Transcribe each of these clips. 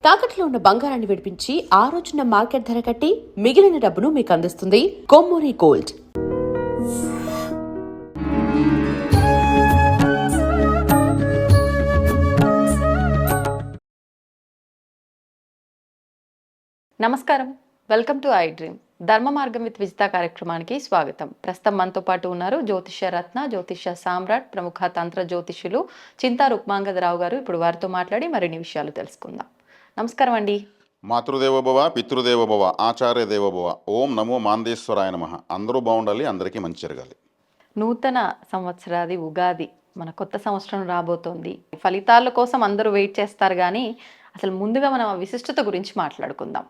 తాకట్లో ఉన్న బంగారాన్ని విడిపించి ఆ రోజున మార్కెట్ ధర కట్టి మిగిలిన డబ్బును మీకు అందిస్తుంది కొమ్మూరి గోల్డ్. నమస్కారం, వెల్కమ్ టు ఐ డ్రీమ్. ధర్మ మార్గం విత్ విజిత కార్యక్రమానికి స్వాగతం. ప్రస్తుతం మనతో పాటు ఉన్నారు జ్యోతిష్య రత్న, జ్యోతిష్య సామ్రాట్, ప్రముఖ తంత్ర జ్యోతిష్యులు చింతా రుక్మాంగదరావు గారు. ఇప్పుడు వారితో మాట్లాడి మరిన్ని విషయాలు తెలుసుకుందాం. నమస్కారం అండి. మాతృదేవోభవ, పితృదేవోభవ, ఆచార్య దేవోభవ. ఓం నమో మాందేశ్వరాయ నమః. అందరూ బాగుండాలి, అందరికీ మంచి జరగాలి. నూతన సంవత్సరాది ఉగాది, మన కొత్త సంవత్సరం రాబోతోంది. ఫలితాల కోసం అందరూ వెయిట్ చేస్తారు, కానీ అసలు ముందుగా మనం ఆ విశిష్టత గురించి మాట్లాడుకుందాం.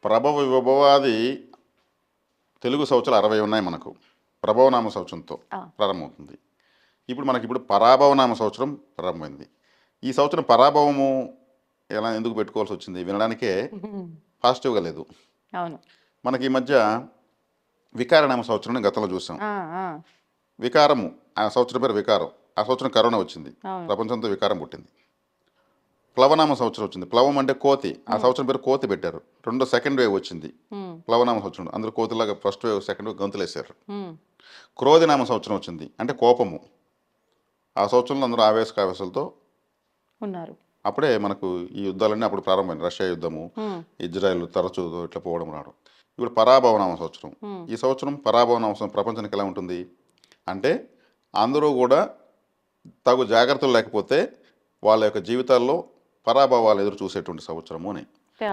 ప్రభవ విభవాది తెలుగు సంవత్సరాలు 60 ఉన్నాయి మనకు. ప్రభవనామ సంవత్సరంతో ప్రారంభమవుతుంది. ఇప్పుడు పరాభవనామ సంవత్సరం ప్రారంభమైంది. ఈ సంవత్సరం పరాభవము ఎలా ఎందుకు పెట్టుకోవాల్సి వచ్చింది వినడానికే పాజిటివ్గా లేదు. అవును, మనకి ఈ మధ్య వికారనామ సంవత్సరం గతంలో చూసాం. వికారము, ఆ సంవత్సరం పేరు వికారం. ఆ సంవత్సరం కరోనా వచ్చింది, ప్రపంచంతో వికారం పుట్టింది. ప్లవనామ సంవత్సరం వచ్చింది. ప్లవం అంటే కోతి, ఆ సంవత్సరం పేరు కోతి పెట్టారు. సెకండ్ వేవ్ వచ్చింది ప్లవనామ సంవత్సరం. అందరూ కోతిలాగా ఫస్ట్ వేవ్ సెకండ్ వేవ్ గంతులు వేసారు. క్రోధినామ సంవత్సరం వచ్చింది, అంటే కోపము. ఆ సంవత్సరంలో అందరూ ఆవేశాలతో ఉన్నారు. అప్పుడే మనకు ఈ యుద్ధాలన్నీ అప్పుడు ప్రారంభమైంది. రష్యా యుద్ధము, ఇజ్రాయెల్ తరచూ ఇట్లా పోవడం రావడం. ఇప్పుడు పరాభవనామ సంవత్సరం. ఈ సంవత్సరం పరాభవనామ సంవత్సరం ప్రపంచానికి ఎలా ఉంటుంది అంటే, అందరూ కూడా తగు జాగ్రత్తలు లేకపోతే వాళ్ళ యొక్క జీవితాల్లో పరాభవాలు ఎదురు చూసేటువంటి సంవత్సరము అని.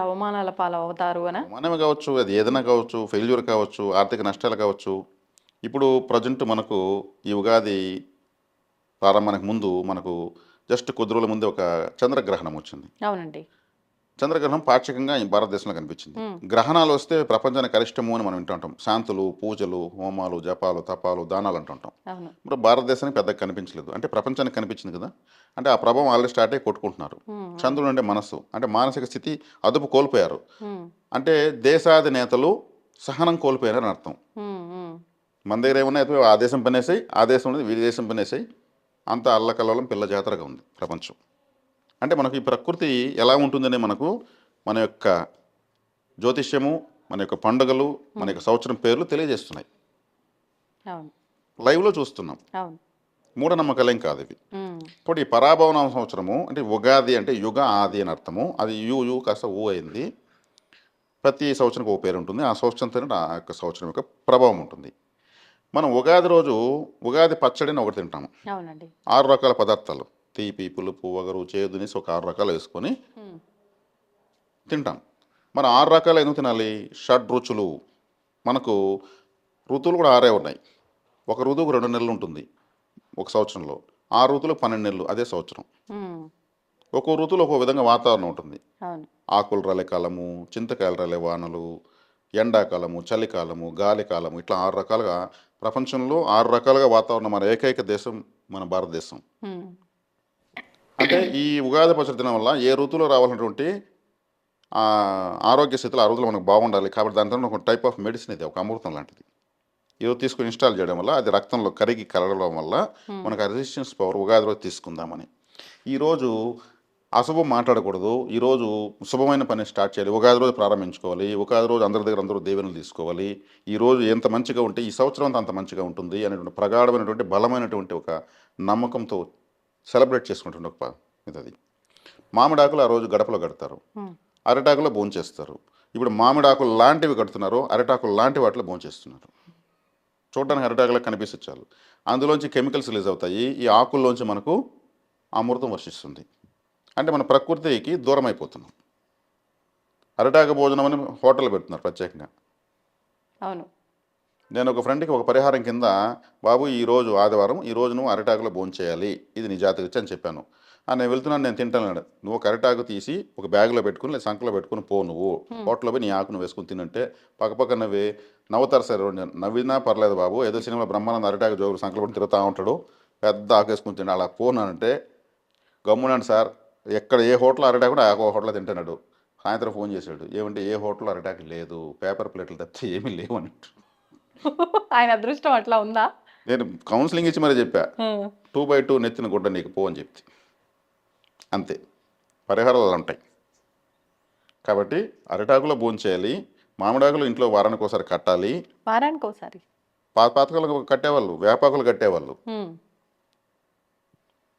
అవమానాల పాలవుతారు అని. అవమానమే కావచ్చు, అది ఏదైనా కావచ్చు, ఫెయిల్యూర్ కావచ్చు, ఆర్థిక నష్టాలు కావచ్చు. ఇప్పుడు ప్రజెంట్ మనకు ఈ ఉగాది ప్రారంభానికి ముందు మనకు జస్ట్ కొద్ది రోజుల ముందే ఒక చంద్రగ్రహణం వచ్చింది. అవునండి, చంద్రగ్రహణం పాక్షికంగా ఈ భారతదేశంలో కనిపించింది. గ్రహణాలు వస్తే ప్రపంచానికి కరిష్టము అని మనం వింటుంటాం. శాంతులు, పూజలు, హోమాలు, జపాలు, తపాలు, దానాలు అంటుంటాం. ఇప్పుడు భారతదేశానికి పెద్దగా కనిపించలేదు. అంటే ప్రపంచానికి కనిపించింది కదా, అంటే ఆ ప్రభావం ఆల్రెడీ స్టార్ట్ అయ్యి కొట్టుకుంటున్నారు. చంద్రుడు అంటే మనస్సు, అంటే మానసిక స్థితి అదుపు కోల్పోయారు. అంటే దేశాధినేతలు సహనం కోల్పోయారని అర్థం. మన దగ్గర ఏమన్నా అయితే ఆ దేశం పనేసాయి, ఆ దేశం ఉన్నది వీరి దేశం పనేసాయి. అంత అల్లకల్లోలం పిల్ల జాతరగా ఉంది ప్రపంచం. అంటే మనకు ఈ ప్రకృతి ఎలా ఉంటుందనే మనకు మన యొక్క జ్యోతిష్యము, మన యొక్క పండుగలు, మన యొక్క సంవత్సరం పేర్లు తెలియజేస్తున్నాయి. లైవ్లో చూస్తున్నాం. మూఢనమ్మకాలేం కాదు ఇవి. ఇప్పుడు ఈ పరాభవనామ సంవత్సరము అంటే ఉగాది అంటే యుగ ఆది అని అర్థము. అది యు కాస్త ఊ అయింది. ప్రతి సంవత్సరం ఒక పేరు ఉంటుంది. ఆ సంవత్సరం ఆ యొక్క సంవత్సరం యొక్క ప్రభావం ఉంటుంది. మనం ఉగాది రోజు ఉగాది పచ్చడిని ఒకటి తింటాము. 6 రకాల పదార్థాలు, తీపి, పులుపు, వగరు, చేదునేసి ఒక 6 రకాలు వేసుకొని తింటాం. మనం 6 రకాలు ఎందుకు తినాలి? షడ్ రుచులు. మనకు ఋతువులు కూడా 6 ఉన్నాయి. ఒక ఋతువుకు 2 నెలలు ఉంటుంది ఒక సంవత్సరంలో. 6 ఋతువులు 12 నెలలు, అదే సంవత్సరం. ఒక్కో ఋతువులో ఒక్కో విధంగా వాతావరణం ఉంటుంది. ఆకులు రాలే కాలము, చింతకాయలు రాలే వానలు, ఎండాకాలము, చలికాలము, గాలికాలము, ఇట్లా 6 రకాలుగా ప్రపంచంలో 6 రకాలుగా వాతావరణం. మన ఏకైక దేశం మన భారతదేశం. అంటే ఈ ఉగాది పచ్చడి తినడం వల్ల ఏ ఋతువులో రావాల్సినటువంటి ఆరోగ్య స్థితిలో ఆ ఋతువులో మనకు బాగుండాలి. కాబట్టి దాంతో ఒక టైప్ ఆఫ్ మెడిసిన్, ఇది ఒక అమృతం లాంటిది. ఈరోజు తీసుకుని ఇన్స్టాల్ చేయడం వల్ల అది రక్తంలో కరిగి కలగడం వల్ల మనకు ఆ రెసిస్టెన్స్ పవర్ ఉగాది రోజు తీసుకుందామని. ఈరోజు అశుభం మాట్లాడకూడదు. ఈరోజు శుభమైన పని స్టార్ట్ చేయాలి. ఉగాది రోజు ప్రారంభించుకోవాలి. ఉగాది రోజు అందరి దగ్గర అందరూ దేవుని తీసుకోవాలి. ఈరోజు ఎంత మంచిగా ఉంటే ఈ సంవత్సరం అంతా అంత మంచిగా ఉంటుంది అనేటువంటి ప్రగాఢమైనటువంటి బలమైనటువంటి ఒక నమ్మకంతో సెలబ్రేట్ చేసుకుంటుండే ఒక ఇది. అది మామిడాకులు ఆ రోజు గడపలో కడతారు, అరిటాకులో భోంచేస్తారు. ఇప్పుడు మామిడాకులు లాంటివి కడుతున్నారు, అరిటాకులు లాంటి వాటిలో భోంచేస్తున్నారు. చూడడానికి అరిటాకులకు కనిపిస్తే చాలు, అందులోంచి కెమికల్స్ రిలీజ్ అవుతాయి. ఈ ఆకుల్లోంచి మనకు అమృతం వర్షిస్తుంది. అంటే మన ప్రకృతికి దూరం అయిపోతున్నాం. అరిటాకు భోజనం అని హోటల్ పెడుతున్నారు ప్రత్యేకంగా. అవును, నేను ఒక ఫ్రెండ్కి ఒక పరిహారం కింద, బాబు ఈరోజు ఆదివారం, ఈరోజు నువ్వు అరిటాకులో భోంచేయాలి, ఇది నీ జాతకం అని చెప్పాను. నేను వెళ్తున్నాను, నేను తింటాను. నువ్వు ఒక అరిటాకు తీసి ఒక బ్యాగ్లో పెట్టుకుని లేదా సంకలో పెట్టుకుని పో, నువ్వు హోటల్లో పోయి నీ ఆకును వేసుకుని తినంటే పక్కపక్క నవ్వుతారు. సరే నవ్వినా పర్లేదు బాబు, ఏదో సినిమాలో బ్రహ్మానంద అరిటాకు జోగులు సంకలో పడి తిరుగుతూ ఉంటాడు, పెద్ద ఆకు వేసుకుని తింటాడు, అలా పోనానంటే గమ్మునండి సార్, ఎక్కడ ఏ హోటల్ అరిటాకు కూడా ఆ హోటల్లో తింటున్నాడు. సాయంత్రం ఫోన్ చేశాడు, ఏమంటే ఏ హోటల్లో అరిటాకు లేదు, పేపర్ ప్లేట్లు తప్పితే ఏమీ లేవు అన్నట్టు. ఆయన అదృష్టం అట్లా ఉందా? నేను కౌన్సిలింగ్ ఇచ్చి మరీ చెప్పా, 2x2 నెత్తిన గుడ్డ నీకు పో అని చెప్తే అంతే. పరిహారాలు ఉంటాయి. కాబట్టి అరిటాకులో భోంచేయాలి, మామిడాకులు ఇంట్లో వారానికి ఒకసారి కట్టాలి. వారానికి ఒకసారి. పాతకాలు కట్టేవాళ్ళు, వేపాకులు కట్టేవాళ్ళు.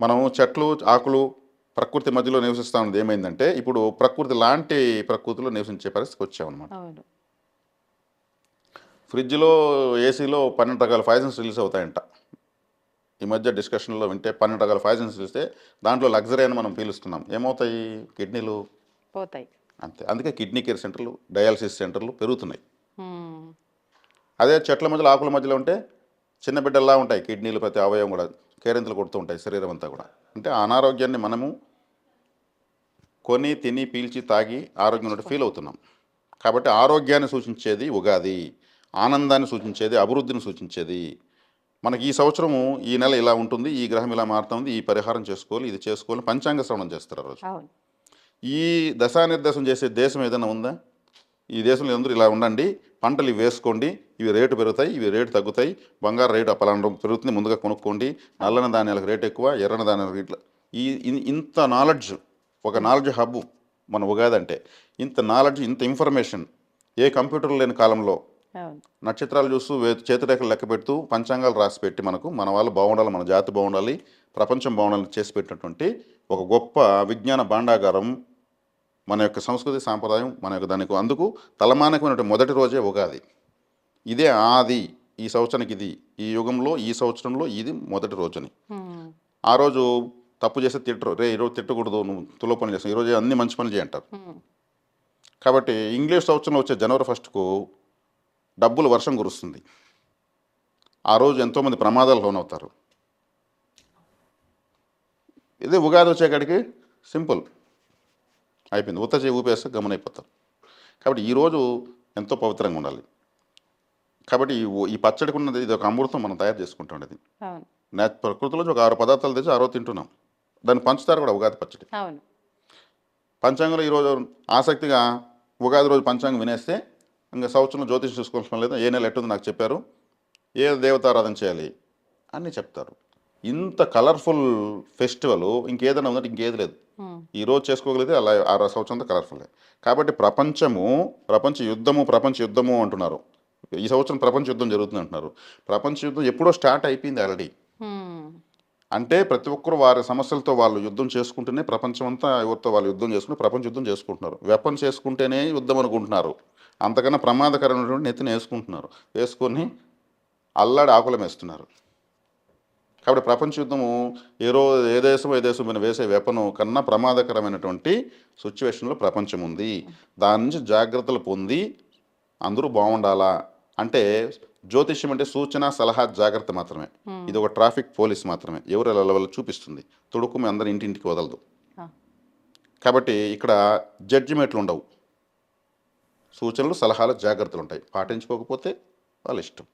మనం చెట్లు ఆకులు ప్రకృతి మధ్యలో నివసిస్తా ఉన్నది ఏమైందంటే ఇప్పుడు ప్రకృతి లాంటి ప్రకృతిలో నివసించే పరిస్థితికి వచ్చామన్నమాట. అవును. ఫ్రిడ్జ్లో ఏసీలో 12 రకాల పాయిజన్స్ రిలీజ్ అవుతాయంట. ఈ మధ్య డిస్కషన్లో వింటే 12 రకాల పాయిజన్స్ రిలీస్తే దాంట్లో లగ్జరీ అని మనం పీలుస్తున్నాం. ఏమవుతాయి? కిడ్నీలు పోతాయి. అంతే. అందుకే కిడ్నీ కేర్ సెంటర్లు, డయాలసిస్ సెంటర్లు పెరుగుతున్నాయి. ఉమ్. అదే చెట్ల మధ్యలో ఆకుల మధ్యలో ఉంటే చిన్న బిడ్డల్లా ఉంటాయి కిడ్నీలు, ప్రతి అవయవం కూడా కేరింతలు కొడుతూ ఉంటాయి, శరీరం అంతా కూడా. అంటే అనారోగ్యాన్ని మనము కొని తిని పీల్చి తాగి ఆరోగ్యం ఉన్నట్టు ఫీల్ అవుతున్నాం. కాబట్టి ఆరోగ్యాన్ని సూచించేది ఉగాది, ఆనందాన్ని సూచించేది, అభివృద్ధిని సూచించేది. మనకి ఈ సంవత్సరము ఈ నెల ఇలా ఉంటుంది, ఈ గ్రహం ఇలా మారుతుంది, ఈ పరిహారం చేసుకోవాలి, ఇది చేసుకోవాలి, పంచాంగ శ్రవణం చేస్తారు ఆ రోజు. అవును. ఈ దశానిర్దేశం చేసే దేశం ఏదైనా ఉందా? ఈ దేశంలో అందరూ ఇలా ఉండండి, పంటలు ఇవి వేసుకోండి, ఇవి రేటు పెరుగుతాయి, ఇవి రేటు తగ్గుతాయి, బంగారు రేటు అప్పలాంటి పెరుగుతుంది, ముందుగా కొనుక్కోండి, నల్లని ధాన్యాలకు రేటు ఎక్కువ, ఎర్రని ధాన్యాలకు ఇట్లా ఇంత నాలెడ్జ్, ఒక నాలెడ్జ్ హబ్ మన ఉగాది అంటే. ఇంత నాలెడ్జ్, ఇంత ఇన్ఫర్మేషన్ ఏ కంప్యూటర్ లేని కాలంలో అవును. నక్షత్రాలు చూస్తూ చేతిరేఖలు లెక్క పెడుతూ పంచాంగాలు రాసి పెట్టి మనకు మన వాళ్ళు బాగుండాలి, మన జాతి బాగుండాలి, ప్రపంచం బాగుండాలని చేసి పెట్టినటువంటి ఒక గొప్ప విజ్ఞాన భాండాగారం మన యొక్క సంస్కృతి సాంప్రదాయం, మన యొక్క దానికి అందుకు తలమానకమైనటువంటి మొదటి రోజే ఉగాది. ఇదే ఆది, ఈ సంవత్సరానికి ఇది, ఈ యుగంలో ఈ సంవత్సరంలో ఇది మొదటి రోజుని. ఉమ్. ఆ రోజు తప్పు చేస్తే తిట్టరు, రే ఈరోజు తిట్టకూడదు, నువ్వు తులో పని చేస్తావు, ఈరోజు అన్ని మంచి పని చేయంటారు. ఉమ్. కాబట్టి ఇంగ్లీష్ సంవత్సరంలో వచ్చే జనవరి 1కు డబ్బులు వర్షం కురుస్తుంది. ఆ రోజు ఎంతోమంది ప్రమాదాలు లోనవుతారు. ఇదే ఉగాది వచ్చేకాడికి సింపుల్ అయిపోయింది, ఉత్త చేయి ఊపేస్తే గమనైపోతారు. కాబట్టి ఈరోజు ఎంతో పవిత్రంగా ఉండాలి. కాబట్టి ఈ పచ్చడికి ఉన్నది ఇది ఒక అమృతం, మనం తయారు చేసుకుంటాం. అది అవును. ప్రకృతిలో ఒక 6 పదార్థాలు తెచ్చి ఆ రోజు తింటున్నాం. దాన్ని పంచుతారు కూడా ఉగాది పచ్చడి. అవును. పంచాంగంలో ఈరోజు ఆసక్తిగా ఉగాది రోజు పంచాంగం వినేస్తే ఇంకా సంవత్సరంలో జ్యోతిషం చూసుకోవాల్సిన లేదు, ఏ నెల ఎట్టుంది నాకు చెప్పారు, ఏ దేవతారాధన చేయాలి అన్నీ చెప్తారు. ఇంత కలర్ఫుల్ ఫెస్టివల్ ఇంకేదైనా ఉందంటే ఇంకేది లేదు. ఉమ్. ఈరోజు చేసుకోగలిగితే అలా ఆ సంవత్సరంతో కలర్ఫుల్లే. కాబట్టి ప్రపంచ యుద్ధము అంటున్నారు. ఈ సంవత్సరం ప్రపంచ యుద్ధం జరుగుతుంది అంటున్నారు. ప్రపంచ యుద్ధం ఎప్పుడో స్టార్ట్ అయిపోయింది ఆల్రెడీ. ఉమ్. అంటే ప్రతి ఒక్కరు వారి సమస్యలతో వాళ్ళు యుద్ధం చేసుకుంటేనే ప్రపంచం అంతా ఎవరితో వాళ్ళు యుద్ధం చేసుకుని ప్రపంచ యుద్ధం చేసుకుంటున్నారు. వెపన్స్ వేసుకుంటేనే యుద్ధం అనుకుంటున్నారు. అంతకన్నా ప్రమాదకరమైనటువంటి నెత్తిని వేసుకొని అల్లాడి ఆకులం వేస్తున్నారు. కాబట్టి ప్రపంచ యుద్ధము ఏ దేశం మీద వేసే వెపను కన్నా ప్రమాదకరమైనటువంటి సిచ్యువేషన్లో ప్రపంచం ఉంది. దాని నుంచి జాగ్రత్తలు పొంది అందరూ బాగుండాలా అంటే జ్యోతిష్యం అంటే సూచన, సలహా, జాగ్రత్త మాత్రమే. ఇది ఒక ట్రాఫిక్ పోలీస్ మాత్రమే, ఎవరు వెళ్ళ చూపిస్తుంది, తొడుక్కుమి అందరి ఇంటింటికి వదలదు. కాబట్టి ఇక్కడ జడ్జిమెంట్లు ఉండవు, సూచనలు, సలహాలు, జాగ్రత్తలు ఉంటాయి. పాటించుకోకపోతే వాళ్ళ ఇష్టం.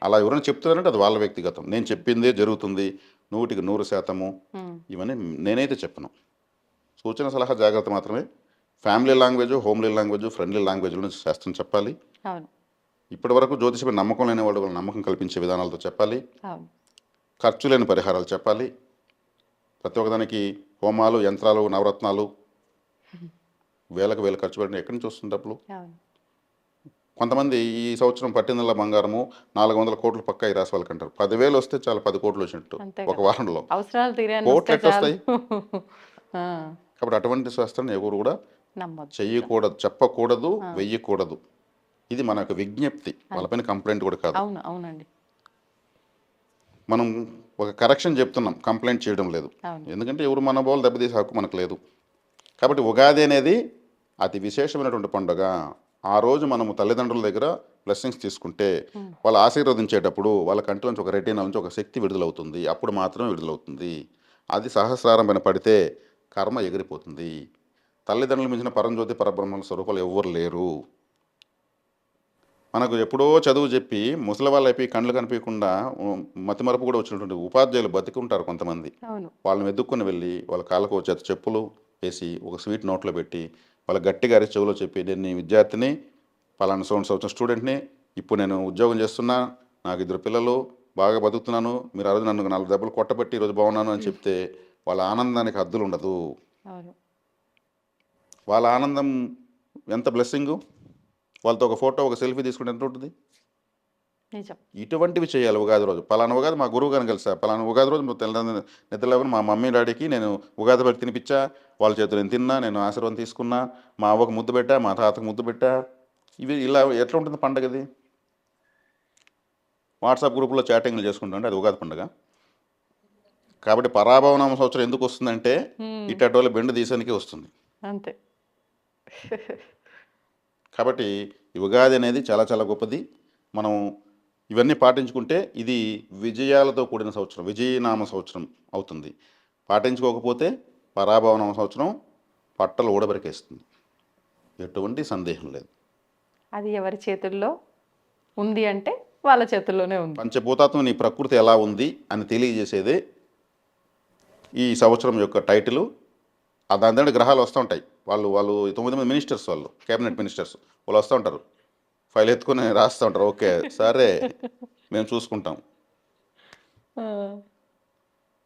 అలా ఎవరైనా చెప్తున్నారంటే అది వాళ్ళ వ్యక్తిగతం. నేను చెప్పిందే జరుగుతుంది 100% ఇవన్నీ నేనైతే చెప్పను. సూచన, సలహా, జాగ్రత్త మాత్రమే. Family language, homely language, friendly లాంగ్వేజ్లో శాస్త్రం చెప్పాలి. ఇప్పటి వరకు జ్యోతిషపై నమ్మకం లేని వాళ్ళు నమ్మకం కల్పించే విధానాలతో చెప్పాలి. ఖర్చు లేని పరిహారాలు చెప్పాలి. ప్రతి ఒక్కదానికి హోమాలు, యంత్రాలు, నవరత్నాలు వేలకు వేలు ఖర్చు పెట్టిన ఎక్కడి నుంచి వస్తుంది డబ్బులు? కొంతమంది ఈ సంవత్సరం పట్టిందల్లా బంగారము 400 కోట్లు పక్కా ఈ రాసి వాళ్ళకి అంటారు. 10,000 వస్తే చాలా 10 కోట్లు వచ్చినట్టు ఒక వారంలో. కోట్లు ఎట్లా వస్తాయి? కాబట్టి అటువంటి శాస్త్రాన్ని ఎవరు కూడా చెయ్యకూడదు, చెప్పకూడదు, వెయ్యకూడదు. ఇది మన యొక్క విజ్ఞప్తి, వాళ్ళపైన కంప్లైంట్ కూడా కాదు. అవునండి. మనం ఒక కరెక్షన్ చెప్తున్నాం, కంప్లైంట్ చేయడం లేదు. ఎందుకంటే ఎవరు మన బోలు దెబ్బతీసే హక్కు మనకు లేదు. కాబట్టి ఉగాది అనేది అతి విశేషమైనటువంటి పండుగ. ఆ రోజు మనము తల్లిదండ్రుల దగ్గర బ్లెస్సింగ్స్ తీసుకుంటే వాళ్ళు ఆశీర్వదించేటప్పుడు వాళ్ళ కంటిలోంచి ఒక రెటీనా నుంచి ఒక శక్తి విడుదలవుతుంది. అప్పుడు మాత్రమే విడుదలవుతుంది. అది సహస్రారం పైన పడితే కర్మ ఎగిరిపోతుంది. తల్లిదండ్రులు మించిన పరంజ్యోతి పరబ్రహ్మ స్వరూపాలు ఎవ్వరు లేరు. మనకు ఎప్పుడో చదువు చెప్పి ముసలి వాళ్ళు అయిపోయి కళ్ళు కనిపించకుండా మతిమరపు కూడా వచ్చినటువంటి ఉపాధ్యాయులు బతికుంటారు కొంతమంది. వాళ్ళని వెతుక్కుని వెళ్ళి వాళ్ళ కాళ్ళకు చేత చెప్పులు వేసి ఒక స్వీట్ నోట్లో పెట్టి వాళ్ళ గట్టిగా అరిచి చెవులో చెప్పి, నేను నీ విద్యార్థిని, పలానా సంవత్సరం స్టూడెంట్ని, ఇప్పుడు నేను ఉద్యోగం చేస్తున్నా, నాకు 2 పిల్లలు, బాగా బతుకుతున్నాను, మీరు ఆ రోజు నన్ను 4 దెబ్బలు కొట్టబెట్టి ఈరోజు బాగున్నాను అని చెప్తే వాళ్ళ ఆనందానికి హద్దులు ఉండదు. వాళ్ళ ఆనందం ఎంత బ్లెస్సింగు. వాళ్ళతో ఒక ఫోటో ఒక సెల్ఫీ తీసుకుంటే ఎంత ఉంటుంది. నిజం. ఇటువంటివి చేయాలి ఉగాది రోజు. పలానా ఉగాది మా గురువు గారిని కలిసా, పలానా ఉగాది రోజు నిద్రలేవని మా మమ్మీ డాడీకి నేను ఉగాది పట్టి తినిపించా, వాళ్ళ చేతులు నేను తిన్నా, నేను ఆశీర్వాదం తీసుకున్నా, మా అవ్వకు ముద్దు పెట్టా, మా తాతకు ముద్దు పెట్టా. ఇవి ఇలా ఎట్లా ఉంటుంది పండగది. వాట్సాప్ గ్రూపులో చాటింగ్లు చేసుకుంటుంటే అది ఉగాది పండుగ. కాబట్టి పరాభవనామ సంవత్సరం ఎందుకు వస్తుందంటే ఇట్టటి వాళ్ళు బెండు తీసానికి వస్తుంది. అంతే. కాబట్టి ఈ ఉగాది అనేది చాలా చాలా గొప్పది. మనం ఇవన్నీ పాటించుకుంటే ఇది విజయాలతో కూడిన సంవత్సరం, విజయనామ సంవత్సరం అవుతుంది. పాటించుకోకపోతే పరాభవనామ సంవత్సరం పట్టలు ఊడబెరికేస్తుంది. ఎటువంటి సందేహం లేదు. అది ఎవరి చేతుల్లో ఉంది అంటే వాళ్ళ చేతుల్లోనే ఉంది. పంచభూతాత్మ నీ ప్రకృతి ఎలా ఉంది అని తెలియజేసేదే ఈ సంవత్సరం యొక్క టైటిల్. దాని దగ్గర గ్రహాలు వస్తూ ఉంటాయి. వాళ్ళు 9 మంది మినిస్టర్స్, వాళ్ళు క్యాబినెట్ మినిస్టర్స్ వాళ్ళు వస్తూ ఉంటారు, ఫైల్ ఎత్తుకొని రాస్తూ ఉంటారు. ఓకే సరే మేము చూసుకుంటాం.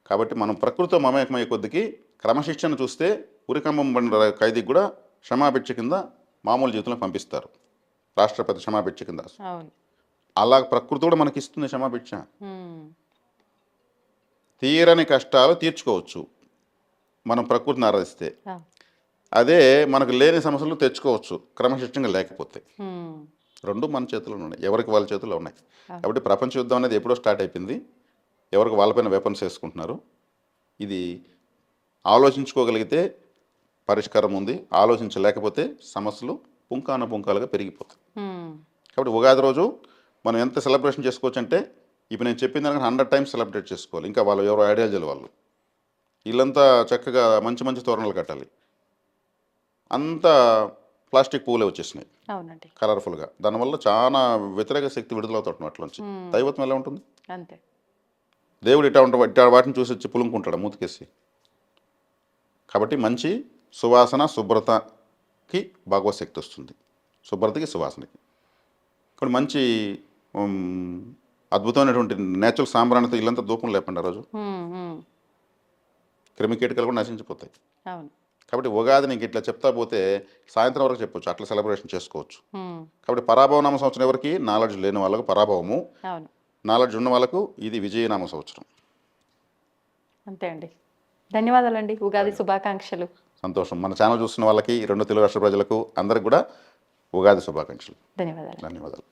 కాబట్టి మనం ప్రకృతితో మమేకమయ్యే కొద్దికి క్రమశిక్షణ చూస్తే ఉరికంబం బండ ఖైదీకి కూడా క్షమాభిక్ష కింద మామూలు జీవితంలో పంపిస్తారు, రాష్ట్రపతి క్షమాభిక్ష కింద. అవును. అలా ప్రకృతి కూడా మనకి ఇస్తుంది క్షమాభిక్ష. తీరని కష్టాలు తీర్చుకోవచ్చు మనం ప్రకృతిని ఆరాధిస్తే. అదే మనకు లేని సమస్యలు తెచ్చుకోవచ్చు క్రమశిక్షణగా లేకపోతే. రెండు మన చేతుల్లో ఉన్నాయి, ఎవరికి వాళ్ళ చేతుల్లో ఉన్నాయి. కాబట్టి ప్రపంచ యుద్ధం అనేది ఎప్పుడో స్టార్ట్ అయిపోయింది. ఎవరికి వాళ్ళపైన వెపన్స్ వేసుకుంటున్నారు. ఇది ఆలోచించుకోగలిగితే పరిష్కారం ఉంది, ఆలోచించలేకపోతే సమస్యలు పుంకానుపుంకాలుగా పెరిగిపోతాయి. కాబట్టి ఉగాది రోజు మనం ఎంత సెలబ్రేషన్ చేసుకోవచ్చు అంటే ఇప్పుడు నేను చెప్పిన దానికి 100 times సెలబ్రేట్ చేసుకోవాలి. ఇంకా వాళ్ళు ఎవరో ఐడియాలజీలు వాళ్ళు వీళ్ళంతా చక్కగా మంచి మంచి తోరణాలు కట్టాలి. అంతా ప్లాస్టిక్ పూలే వచ్చేసినాయి అవునండి, కలర్ఫుల్గా. దానివల్ల చాలా వ్యతిరేక శక్తి విడుదలవుతుంది అట్లోంచి. దైవత్వం ఎలా ఉంటుంది. అంతే. దేవుడు ఇట్టా వాటిని చూసి వచ్చి పులుముకుంటాడు మూతికేసి. కాబట్టి మంచి సువాసన శుభ్రతకి భగవత్ శక్తి వస్తుంది, శుభ్రతకి సువాసనకి. కాబట్టి మంచి అద్భుతమైనటువంటి నేచురల్ సాంబ్రాణితో ఇల్లంతా ధూపం లేపండి ఆ రోజు. క్రిమికీటకాలు కూడా నశించిపోతాయి. అవును. కాబట్టి ఉగాది నీకు ఇట్లా చెప్తా పోతే సాయంత్రం వరకు చెప్పొచ్చు, అట్లా సెలబ్రేషన్ చేసుకోవచ్చు. కాబట్టి పరాభవనామ సంవత్సరం ఎవరికి నాలెడ్జ్ లేని వాళ్ళకు పరాభవము, అవును, నాలెడ్జ్ ఉన్న వాళ్ళకు ఇది విజయనామ సంవత్సరం. అంతే అండి. ధన్యవాదాలండి. ఉగాది శుభాకాంక్షలు. సంతోషం. మన ఛానల్ చూస్తున్న వాళ్ళకి 2 తెలుగు రాష్ట్ర ప్రజలకు అందరికి కూడా ఉగాది శుభాకాంక్షలు. ధన్యవాదాలు. ధన్యవాదాలు.